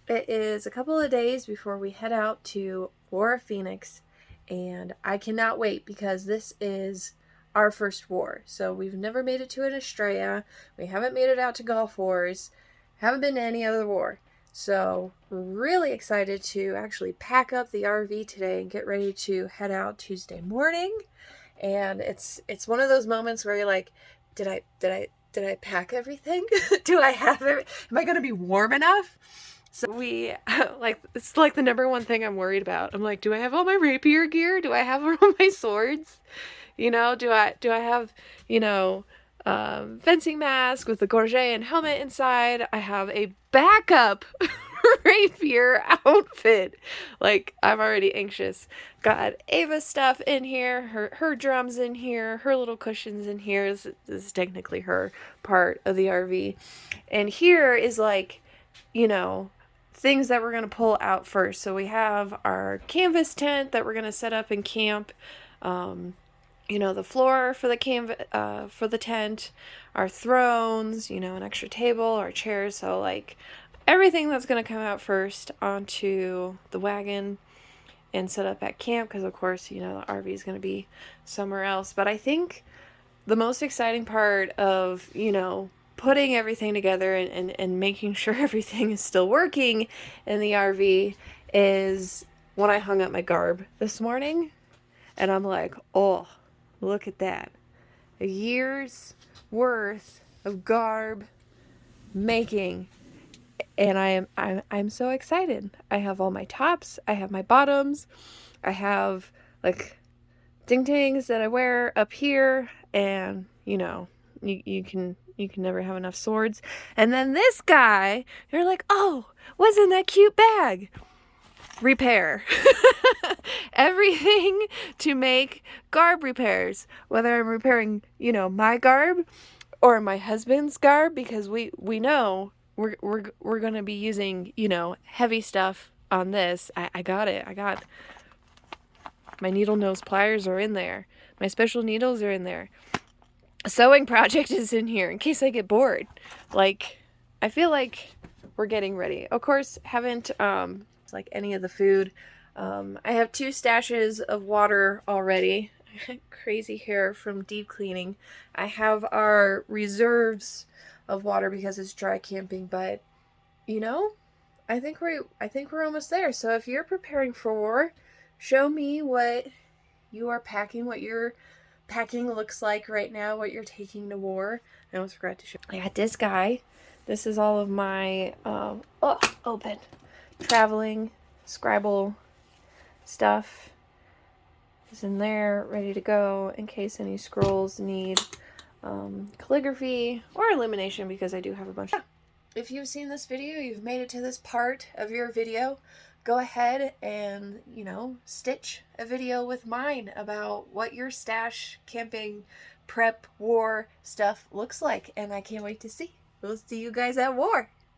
It is a couple of days before we head out to War of Phoenix, and I cannot wait because this is our first war. So we've never made it to an Estrella, we haven't made it out to Gulf Wars, haven't been to any other war. So we're really excited to actually pack up the RV today and get ready to head out Tuesday morning. And it's one of those moments where you're like, did I pack everything? Do I have it? Am I going to be warm enough? So we like it's like the number one thing I'm worried about. I'm like, do I have all my rapier gear? Do I have all my swords? Do I have, fencing mask with the gorget and helmet inside? I have a backup rapier outfit. Like, I'm already anxious. Got Ava's stuff in here, her drums in here, her little cushions in here. This is technically her part of the RV. And here is like, things that we're going to pull out first. So we have our canvas tent that we're going to set up in camp. The floor for for the tent, our thrones, an extra table, our chairs. So like everything that's going to come out first onto the wagon and set up at camp, because of course, the RV is going to be somewhere else. But I think the most exciting part of, putting everything together and making sure everything is still working in the RV is when I hung up my garb this morning, and I'm like, oh, look at that. A year's worth of garb making. And I'm so excited. I have all my tops, I have my bottoms, I have like ding-dings that I wear up here, and you can never have enough swords. And then this guy, you're like, oh, what's in that cute bag? Repair. Everything to make garb repairs, whether I'm repairing my garb or my husband's garb, because we know we're gonna be using heavy stuff on this. I got it. I got my needle nose pliers are in there, my special needles are in there, a sewing project is in here in case I get bored. Like, I feel like we're getting ready. Of course, haven't like any of the food. I have 2 stashes of water already. Crazy hair from deep cleaning. I have our reserves of water because it's dry camping, but I think we're almost there. So if you're preparing for war, show me what you are packing, what your packing looks like right now, what you're taking to war. I almost forgot to show. I got this guy. This is all of my open traveling scribble stuff is in there, ready to go in case any scrolls need calligraphy or elimination, because I do have a bunch. If you've seen this video, you've made it to this part of your video, go ahead and, stitch a video with mine about what your stash, camping, prep, war stuff looks like. And I can't wait to see. We'll see you guys at war.